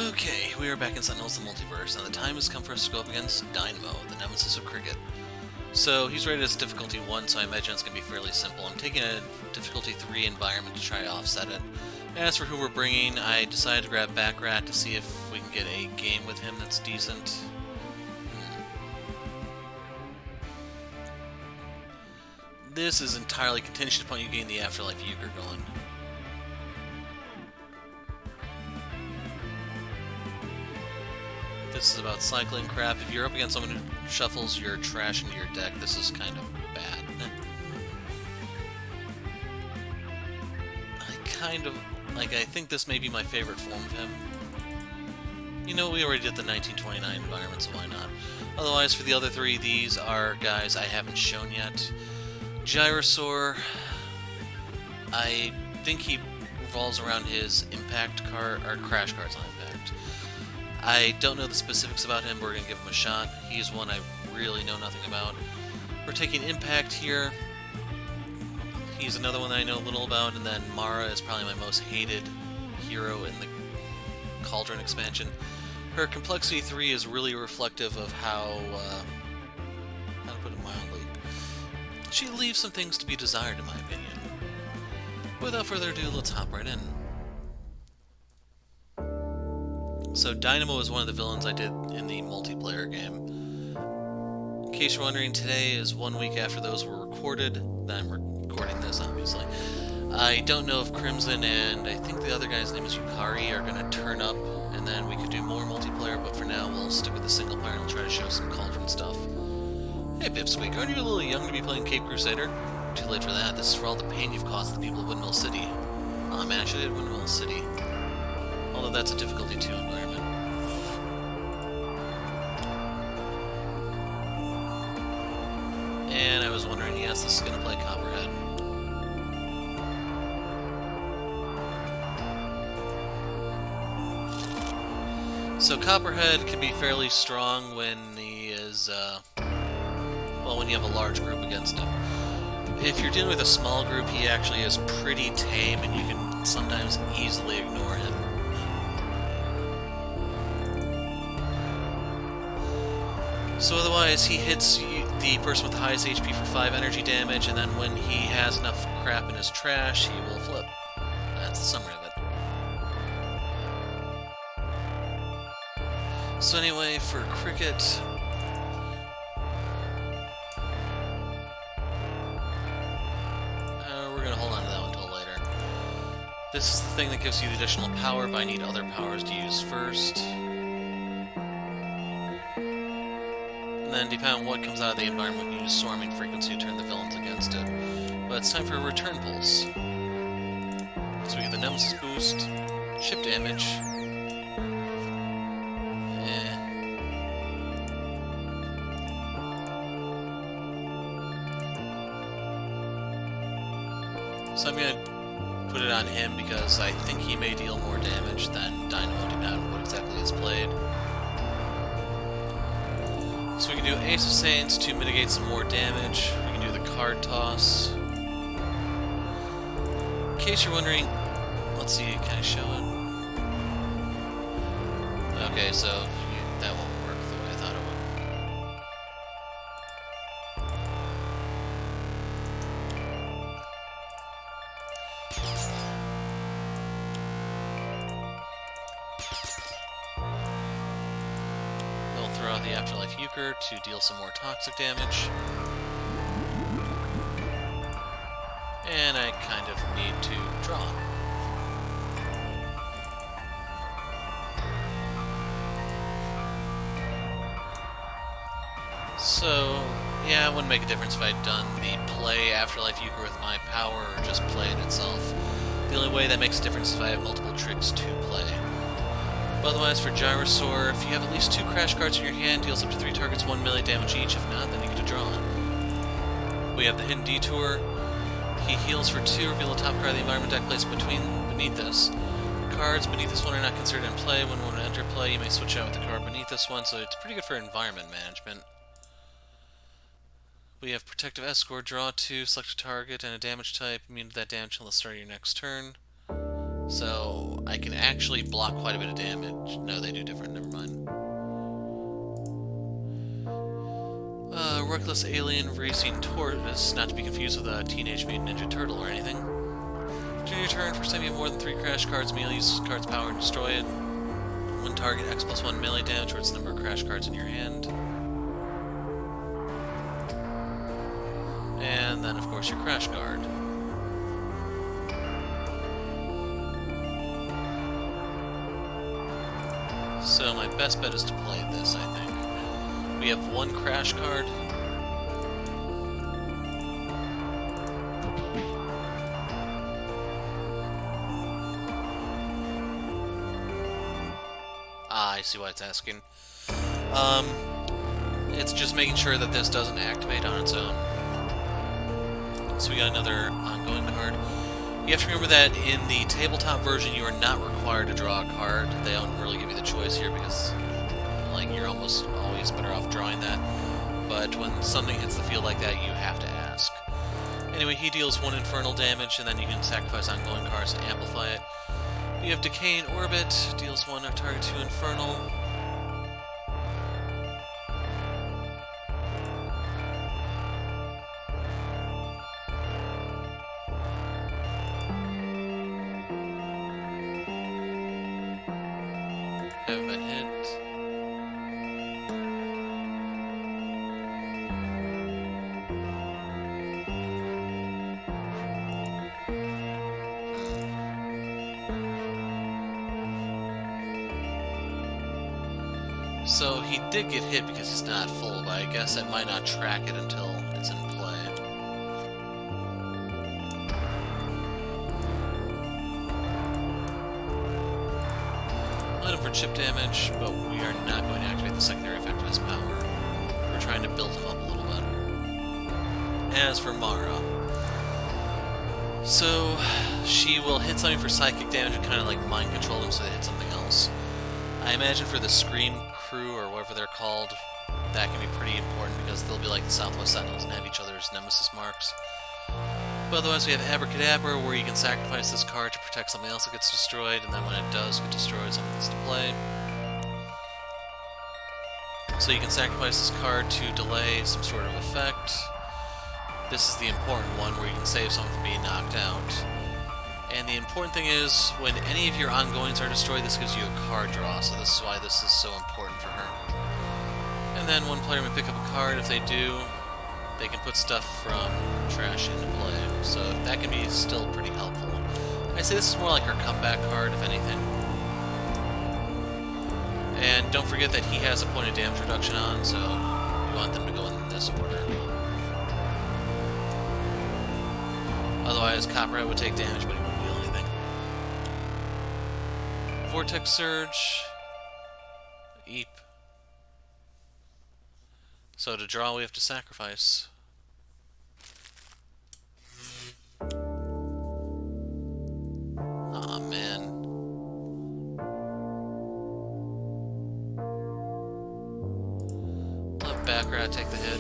Okay, we are back in Sentinels the Multiverse, and the time has come for us to go up against Dynamo, the nemesis of cricket. So he's rated as difficulty 1, so I imagine it's going to be fairly simple. I'm taking a difficulty 3 environment to try to offset it. As for who we're bringing, I decided to grab Baccarat to see if we can get a game with him that's decent. This is entirely contingent upon you getting the Afterlife Euchre going. This is about cycling crap. If you're up against someone who shuffles your trash into your deck, this is kind of bad. I think this may be my favorite form of him. You know, we already did the 1929 environment, so why not? Otherwise, for the other three, these are guys I haven't shown yet. Gyrosaur, I think he revolves around his impact card, or crash cards on impact. I don't know the specifics about him, but we're going to give him a shot. He's one I really know nothing about. We're taking impact here. He's another one that I know a little about, and then Mara is probably my most hated hero in the Cauldron expansion. Her complexity 3 is really reflective of how to put it mildly, she leaves some things to be desired, in my opinion. Without further ado, let's hop right in. So Dynamo is one of the villains I did in the multiplayer game. In case you're wondering, today is 1 week after those were recorded. I'm recording this, obviously. I don't know if Crimson and I think the other guy's name is Yukari are going to turn up, and then we could do more multiplayer, but for now we'll stick with the single player and we'll try to show some Cauldron stuff. Hey Pipsqueak, aren't you a little young to be playing Cape Crusader? Too late for that. This is for all the pain you've caused the people of Windmill City. Aw man, I should have Windmill City. Although that's a difficulty 2 environment. And I was wondering, yes, this is going to play Copperhead. So Copperhead can be fairly strong when he is, when you have a large group against him. If you're dealing with a small group, he actually is pretty tame and you can sometimes easily ignore him. So otherwise, he hits the person with the highest HP for 5 energy damage, and then when he has enough crap in his trash, he will flip. That's the summary of it. So anyway, for Cricket, we're going to hold on to that one until later. This is the thing that gives you the additional power, but I need other powers to use first. And then, depending on what comes out of the environment, we can use Swarming Frequency to turn the villains against it. But it's time for a Return Pulse. So we get the Nemesis boost, chip damage. So I'm going to put it on him because I think he may deal more damage than Dynamo, depending on what exactly is played. So we can do Ace of Saints to mitigate some more damage. We can do the card toss. In case you're wondering, let's see, can I show it? Okay, so that won't work the way I thought it would. Throw out the Afterlife Euchre to deal some more toxic damage. And I kind of need to draw. So, yeah, it wouldn't make a difference if I'd done the play Afterlife Euchre with my power or just play it itself. The only way that makes a difference is if I have multiple tricks to play. But otherwise, for Gyrosaur, if you have at least 2 crash cards in your hand, deals up to 3 targets 1 melee damage each. If not, then you get to draw. We have the Hidden Detour. He heals for 2, reveal the top card of the environment deck placed beneath this. Cards beneath this one are not considered in play. When one enter play, you may switch out with the card beneath this one, so it's pretty good for environment management. We have Protective Escort, draw 2, select a target and a damage type, immune to that damage until the start of your next turn. So I can actually block quite a bit of damage. No, they do different, never mind. Reckless Alien Racing Tortoise, not to be confused with a Teenage Mutant Ninja Turtle or anything. During your turn, first time you have more than 3 crash cards, immediately use this card's power and destroy it. One target, X+1 melee damage, or its number of crash cards in your hand. And then, of course, your crash card. So my best bet is to play this, I think. We have 1 crash card. Ah, I see why it's asking. It's just making sure that this doesn't activate on its own. So we got another ongoing card. You have to remember that in the tabletop version, you are not required to draw a card. They don't really give you the choice here because, like, you're almost always better off drawing that. But when something hits the field like that, you have to ask. Anyway, he deals 1 infernal damage, and then you can sacrifice ongoing cards to amplify it. We have Decaying Orbit, deals 1 or target 2 infernal. Haven't been hit. So he did get hit because he's not full, but I guess I might not track it until it's in play. Let him for chip damage, but we are not going to activate the secondary effect of his power. We're trying to build him up a little bit. As for Mara, so she will hit something for psychic damage and kind of like mind control them so they hit something else. I imagine for the Scream crew, or whatever they're called, that can be pretty important because they'll be like the Southwest Sentinels and have each other's nemesis marks. But otherwise we have Abracadabra, where you can sacrifice this card to protect something else that gets destroyed, and then when it does get destroyed, something gets to play. So you can sacrifice this card to delay some sort of effect. This is the important one, where you can save someone from being knocked out. And the important thing is, when any of your ongoings are destroyed, this gives you a card draw, so this is why this is so important for her. And then one player may pick up a card. If they do, they can put stuff from trash into play, so that can be still pretty helpful. I'd say this is more like her comeback card, if anything. And don't forget that he has a point of damage reduction on, so you want them to go in this order. Otherwise, Copperhead would take damage, but he wouldn't deal anything. Vortex Surge. Eep. So to draw, we have to sacrifice. Aw, man. Let Baccarat take the hit.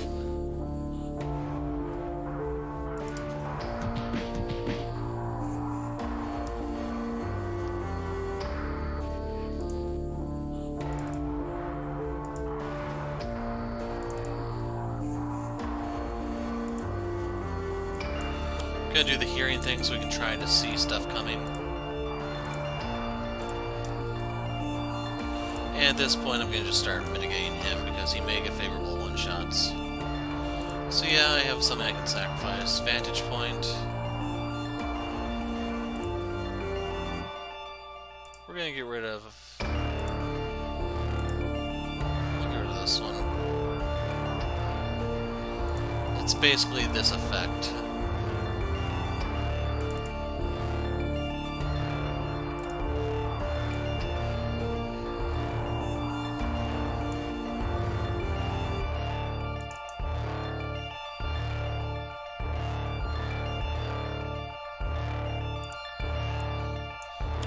Gonna do the hearing thing so we can try to see stuff coming. And at this point I'm gonna just start mitigating him because he may get favorable one-shots. So yeah, I have something I can sacrifice. Vantage Point. We're gonna get rid of... We'll get rid of this one. It's basically this effect.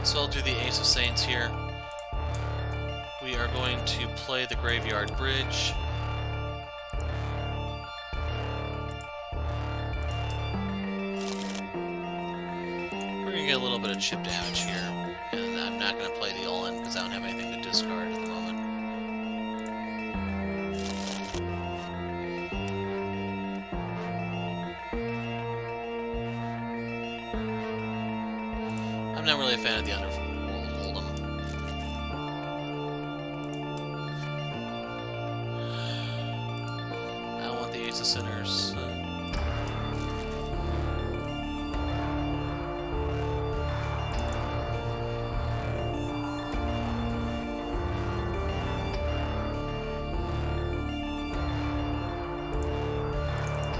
So I'll do the Ace of Saints here. We are going to play the Graveyard Bridge. We're going to get a little bit of chip damage here. And I'm not going to play the all-in because I don't have anything to discard at the moment. I'm not really a fan of the Underworld Hold'em. I want the Ace of Sinners.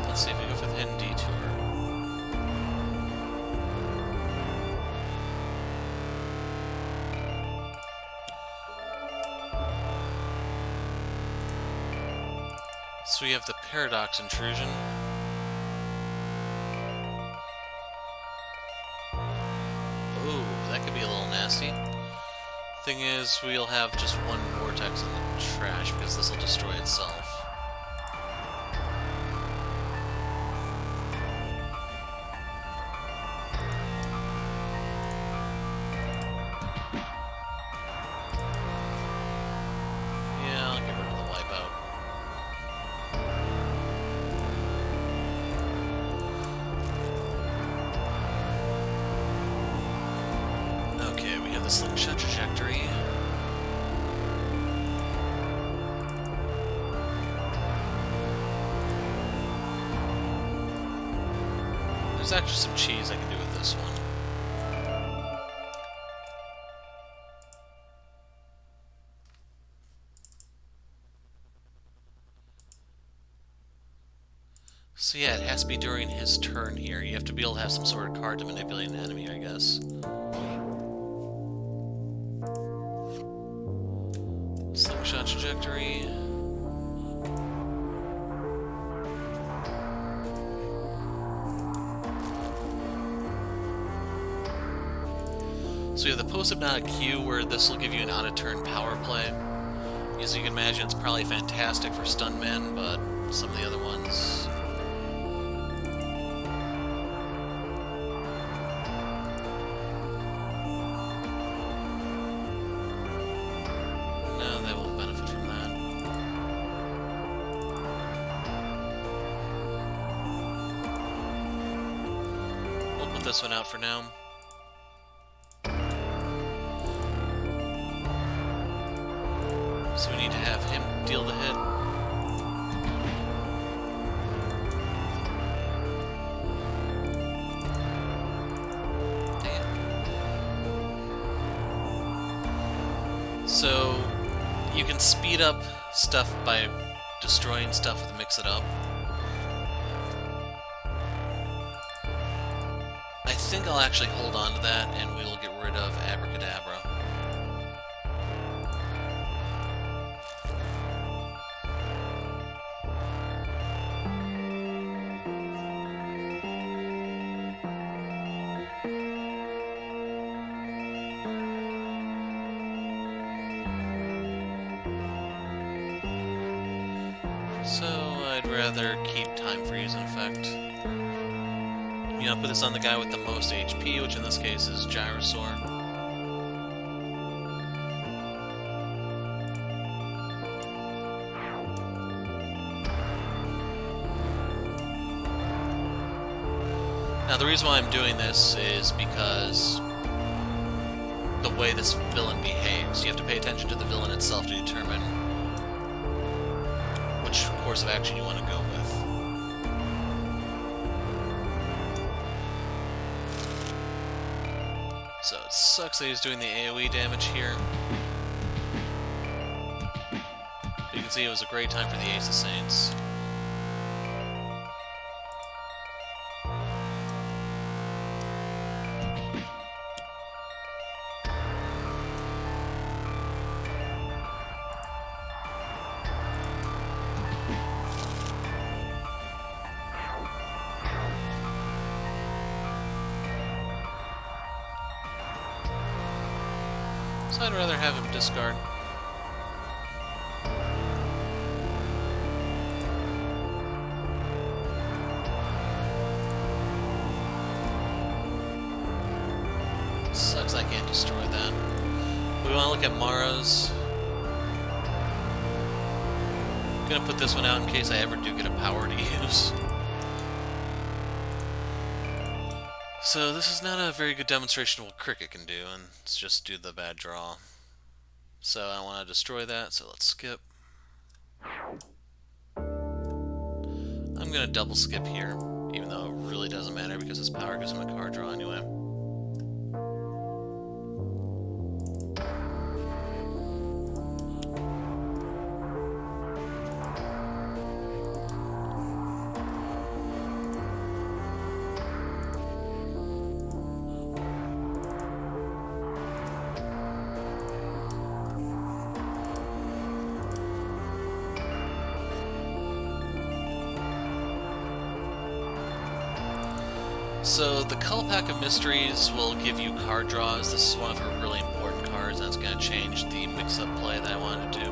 Let's see if we go for the Hidden Detour. So we have the Paradox Intrusion. Ooh, that could be a little nasty. Thing is, we'll have just one Vortex in the trash because this will destroy itself. Yeah, I'll get rid of the Wipeout. Okay, we have the Slingshot Trajectory. There's actually some cheese I can do with this one. So yeah, it has to be during his turn here. You have to be able to have some sort of card to manipulate an enemy, I guess. Slingshot Trajectory. So you have the Post-Hypnotic Cue, where this will give you an out-of-turn power play. As you can imagine, it's probably fantastic for Stuntmen, but some of the other ones... no, they won't benefit from that. We'll put this one out for now. So we need to have him deal the hit. Damn. So you can speed up stuff by destroying stuff with Mix It Up. I think I'll actually hold on to that and we'll get rid of Abracadabra. So I'd rather keep Time Freeze in effect. You know, put this on the guy with the most HP, which in this case is Gyrosaur. Now the reason why I'm doing this is because the way this villain behaves. You have to pay attention to the villain itself to determine which course of action you want to go with. So it sucks that he's doing the AoE damage here. But you can see it was a great time for the Ace of Saints. So I'd rather have him discard. Sucks I can't destroy that. We want to look at Mara's. I'm gonna put this one out in case I ever do get a power to use. So this is not a very good demonstration of what Cricket can do, and let's just do the bad draw. So I want to destroy that, so let's skip. I'm gonna double skip here, even though it really doesn't matter because his power gives him a card draw anyway. So the Color Pack of Mysteries will give you card draws. This is one of her really important cards, and it's going to change the mix-up play that I wanted to do.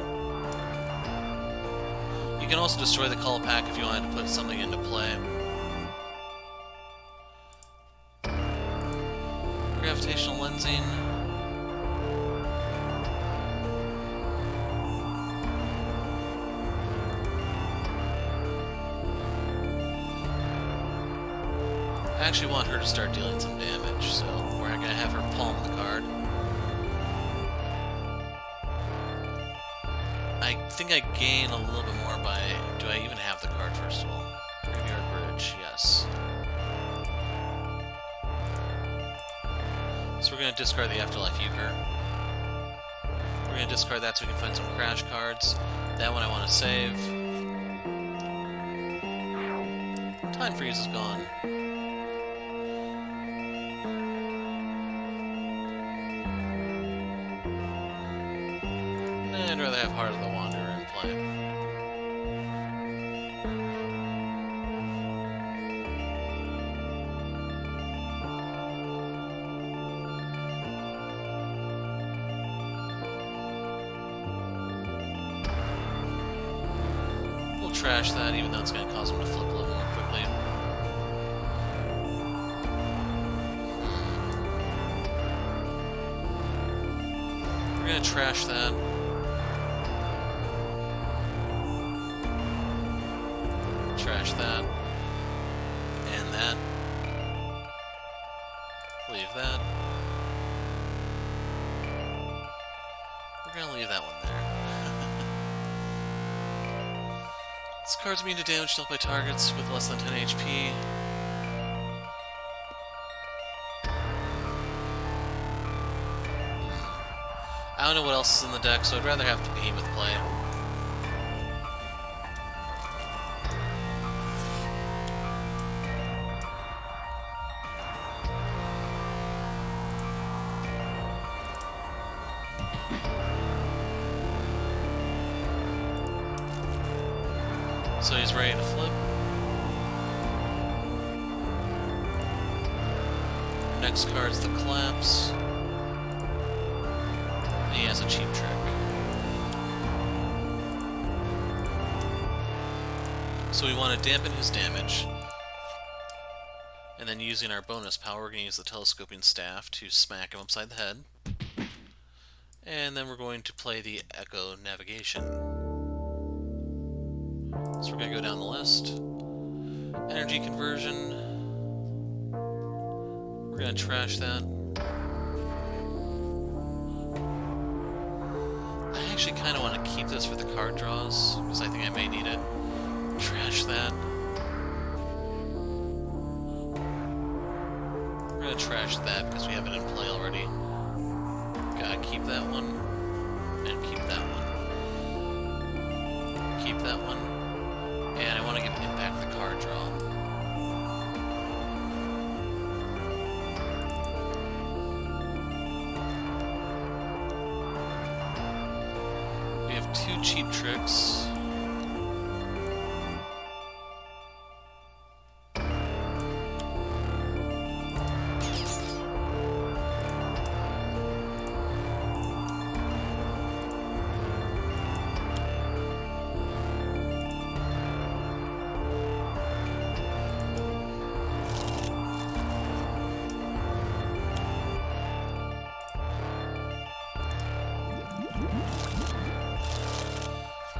You can also destroy the Color Pack if you wanted to put something into play. Gravitational Lensing. I actually want her to start dealing some damage, so we're going to have her palm the card. I think I gain a little bit more by... Do I even have the card, first of all? Graveyard Bridge, yes. So we're going to discard the Afterlife Euchre. We're going to discard that so we can find some crash cards. That one I want to save. Time Freeze is gone. I'd rather have Heart of the Wanderer in play. We'll trash that, even though it's going to cause him to flip a little more quickly. We're going to trash that. Trash that. And that. Leave that. We're gonna leave that one there. This card's immune to damage dealt by targets with less than 10 HP. I don't know what else is in the deck, so I'd rather have Behemoth play. So he's ready to flip. Next card's the Collapse. And he has a Cheap Trick. So we want to dampen his damage. And then using our bonus power, we're going to use the Telescoping Staff to smack him upside the head. And then we're going to play the Echo Navigation. So we're going to go down the list. Energy Conversion. We're going to trash that. I actually kind of want to keep this for the card draws, because I think I may need it. Trash that. We're going to trash that because we have it in play already. Gotta keep that one. And keep that one. Keep that one. And I want to give Impact the card draw. We have 2 Cheap Tricks.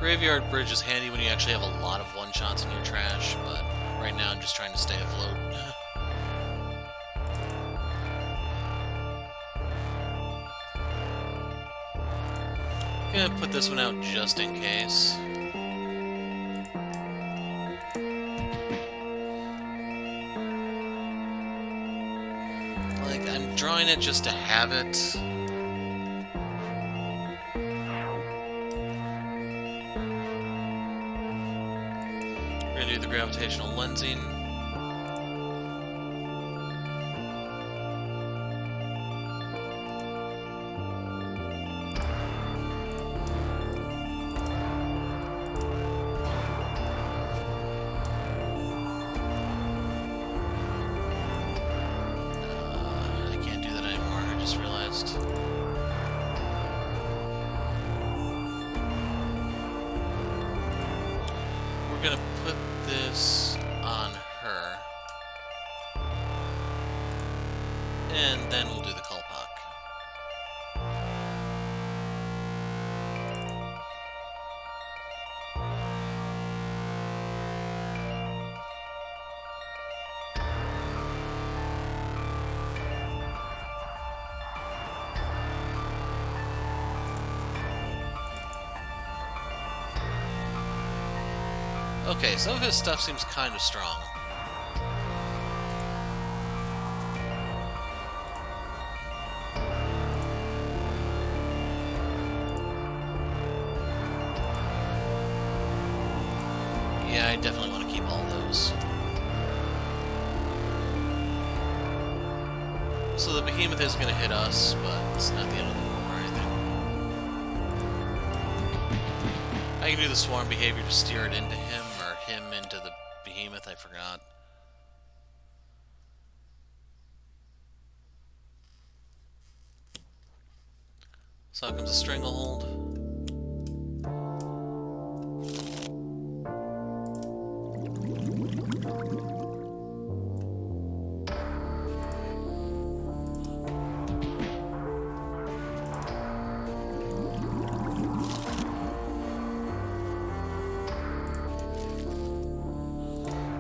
Graveyard Bridge is handy when you actually have a lot of one-shots in your trash, but right now I'm just trying to stay afloat. Gonna put this one out just in case. Like, I'm drawing it just to have it. We're gonna do the gravitational lensing. We're gonna put this on her, and then we'll do the Kulpak. Okay, some of his stuff seems kind of strong. Yeah, I definitely want to keep all those. So the behemoth is going to hit us, but it's not the end of the world or anything. I can do the swarm behavior to steer it into him, or him into the behemoth, I forgot. So out comes a Stranglehold.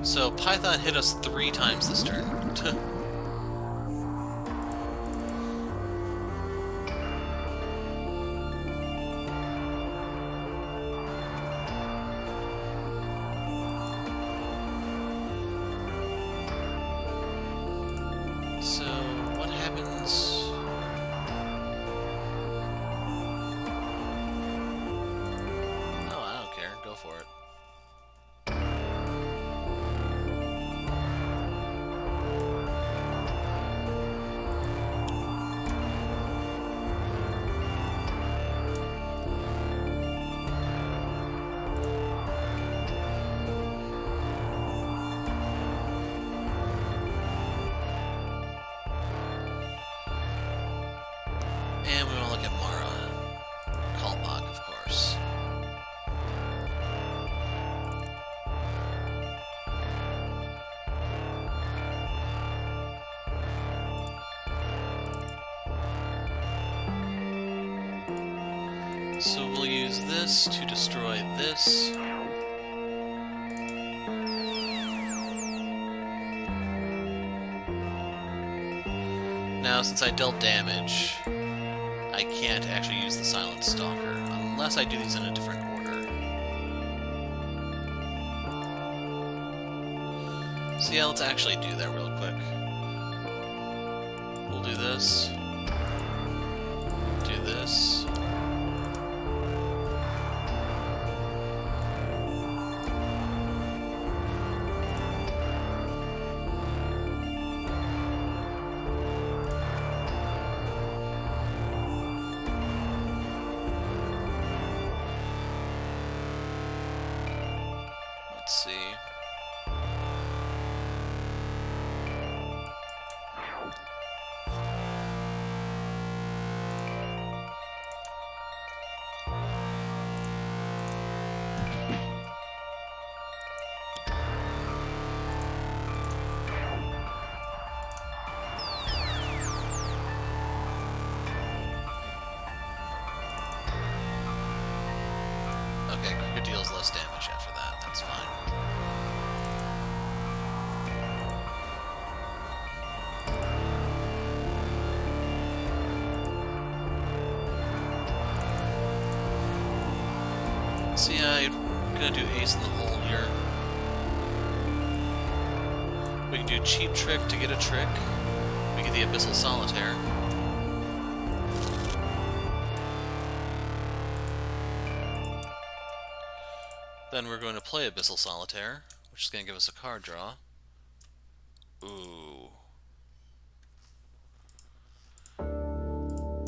So Python hit us 3 times this turn. So what happens? Oh, I don't care. Go for it. And we want to look at Mara. Kalpak, of course. So we'll use this to destroy this. Now, since I dealt damage, I can't actually use the Silent Stalker, unless I do these in a different order. So yeah, let's actually do that real quick. We'll do this. Do this. Let's see. Okay, Cricket deals less damage after that. That's fine. So yeah, I'm gonna do Ace in the Hole here. We can do Cheap Trick to get a trick. We get the Abyssal Solitaire. Then we're going to play Abyssal Solitaire, which is going to give us a card draw. Ooh.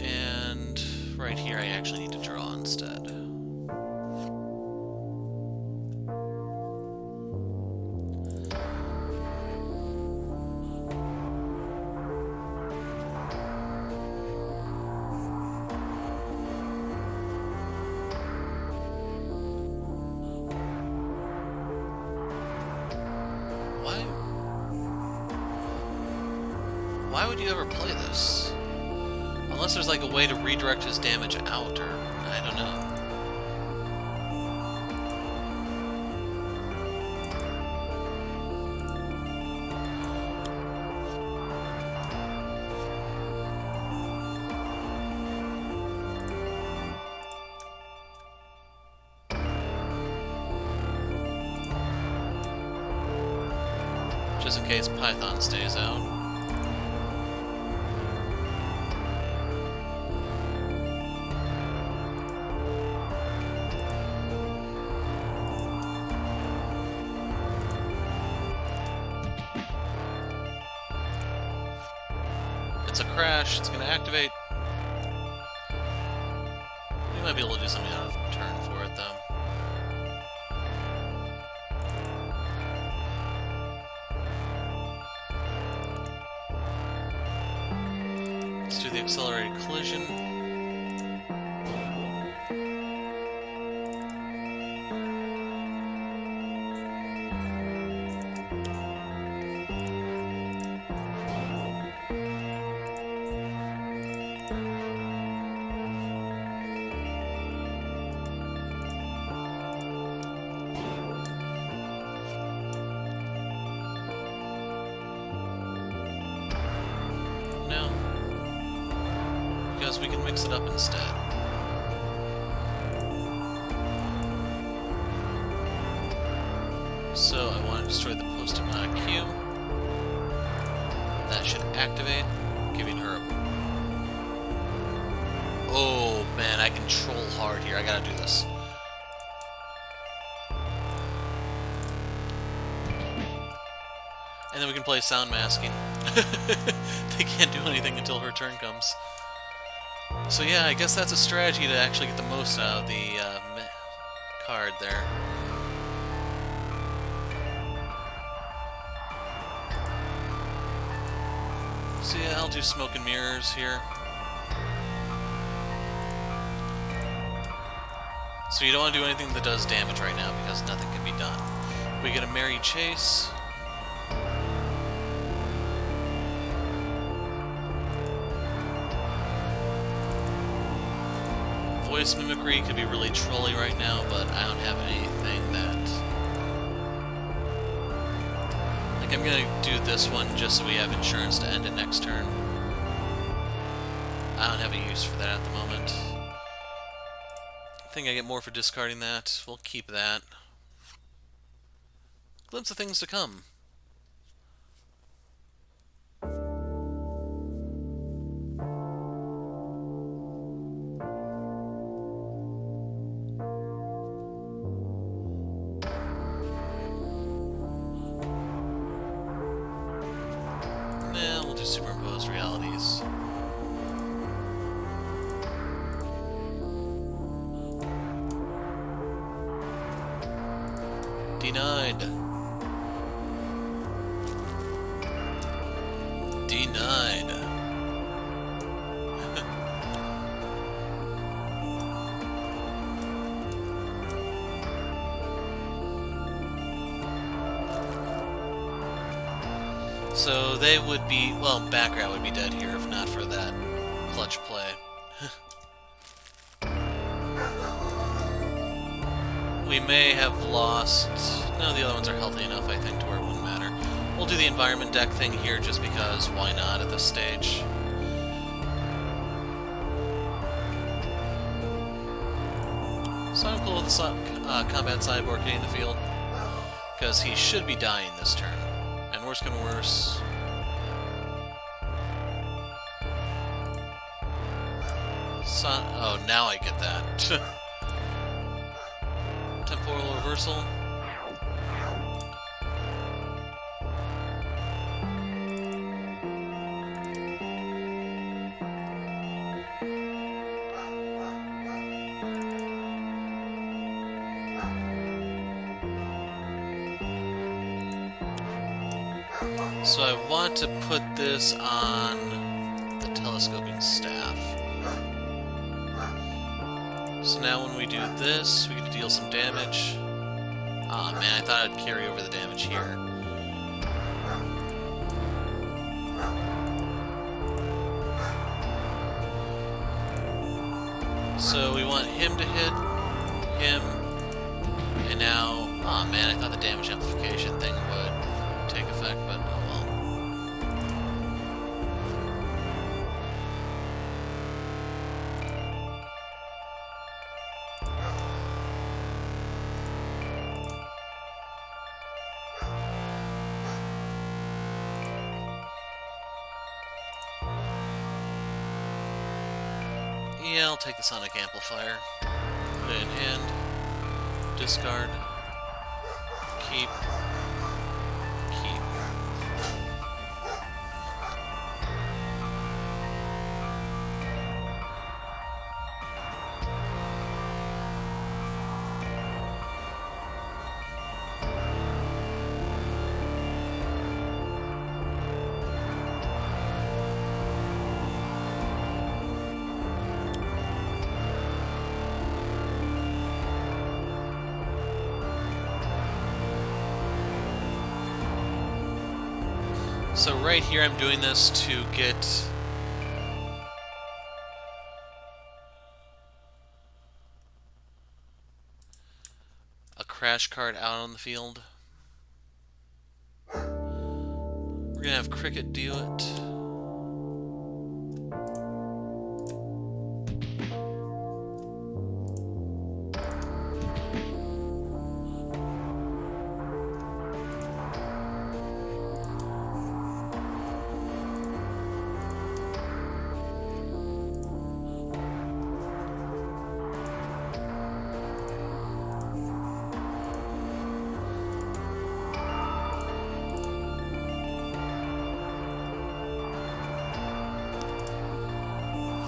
And right here I actually need to draw instead. Why would you ever play this? Unless there's like a way to redirect his damage out, or I don't know. Just in case Python stays out. It's a crash, it's gonna activate. We might be able to do something out of turn for it, though. Let's do the accelerated collision. Because we can mix it up instead. So I want to destroy the post-hypnotic Q. That should activate, giving her a... Oh man, I control hard here. I gotta do this. And then we can play Sound Masking. They can't do anything until her turn comes. So yeah, I guess that's a strategy to actually get the most out of the card there. So yeah, I'll do Smoke and Mirrors here. So you don't want to do anything that does damage right now because nothing can be done. We get a Merry Chase. Voice Mimicry could be really trolly right now, but I don't have anything that... Like, I'm gonna do this one just so we have insurance to end it next turn. I don't have a use for that at the moment. I think I get more for discarding that. We'll keep that. Glimpse of things to come. Superimposed realities. Denied. Denied. So they would be, well, Baccarat would be dead here if not for that clutch play. We may have lost... No, the other ones are healthy enough, I think, to where it wouldn't matter. We'll do the environment deck thing here just because why not at this stage? So I'm cool with the combat cyborg getting the field, because he should be dying this turn. And worse can worse. Oh, now I get that. Temporal reversal. So I want to put this on the telescoping staff. So now when we do this, we get to deal some damage. Aw, man, I thought I'd carry over the damage here. So we want him to hit him, and now... Aw, man, I thought the damage amplification thing would take effect, but oh well. Yeah, I'll take the Sonic Amplifier. Put it in hand. Discard. Keep. Keep. So right here I'm doing this to get a crash card out on the field. We're gonna have Cricket do it.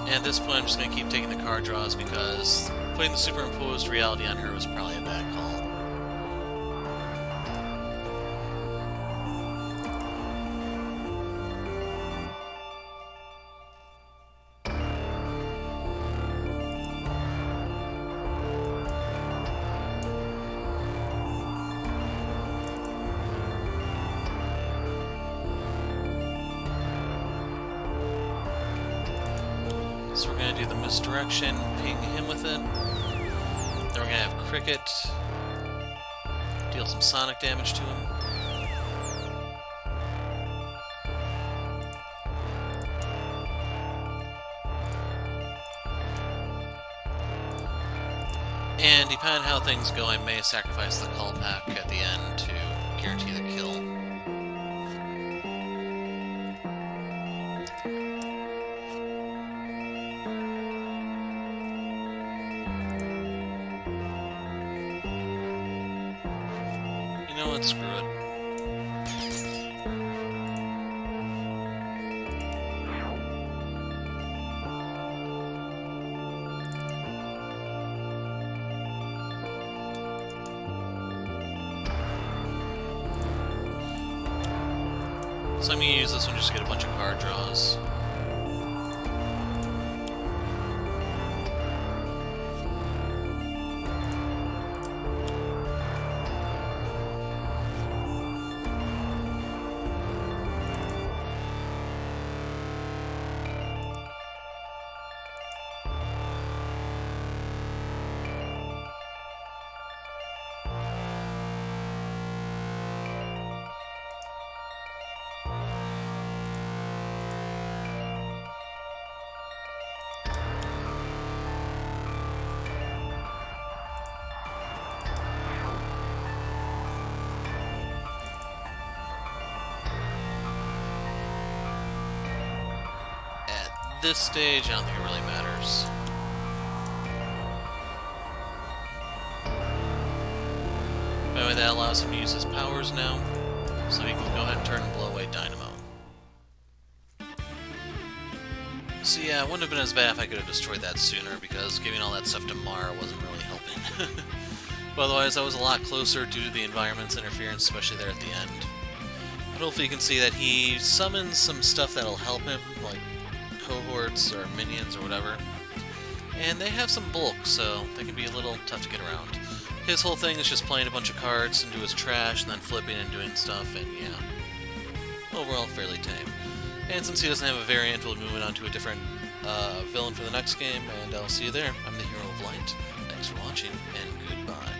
At this point, I'm just going to keep taking the card draws because putting the superimposed reality on her was probably a bad call. So we're going to do the misdirection, ping him with it. Then we're going to have Cricket deal some sonic damage to him. And depending on how things go, I may sacrifice the call pack at the end to guarantee the kill. You know what, screw it. So I'm going to use this one just to get a bunch of card draws. this stage, I don't think it really matters. Anyway, that allows him to use his powers now, so he can go ahead and turn and blow away Dynamo. So yeah, it wouldn't have been as bad if I could have destroyed that sooner, because giving all that stuff to Mara wasn't really helping. But otherwise, I was a lot closer due to the environment's interference, especially there at the end. But hopefully you can see that he summons some stuff that'll help him, like cohorts or minions or whatever. And they have some bulk, so they can be a little tough to get around. His whole thing is just playing a bunch of cards into his trash and then flipping and doing stuff, and yeah. Overall, fairly tame. And since he doesn't have a variant, we'll move on to a different villain for the next game, and I'll see you there. I'm the Hero of Light. Thanks for watching, and goodbye.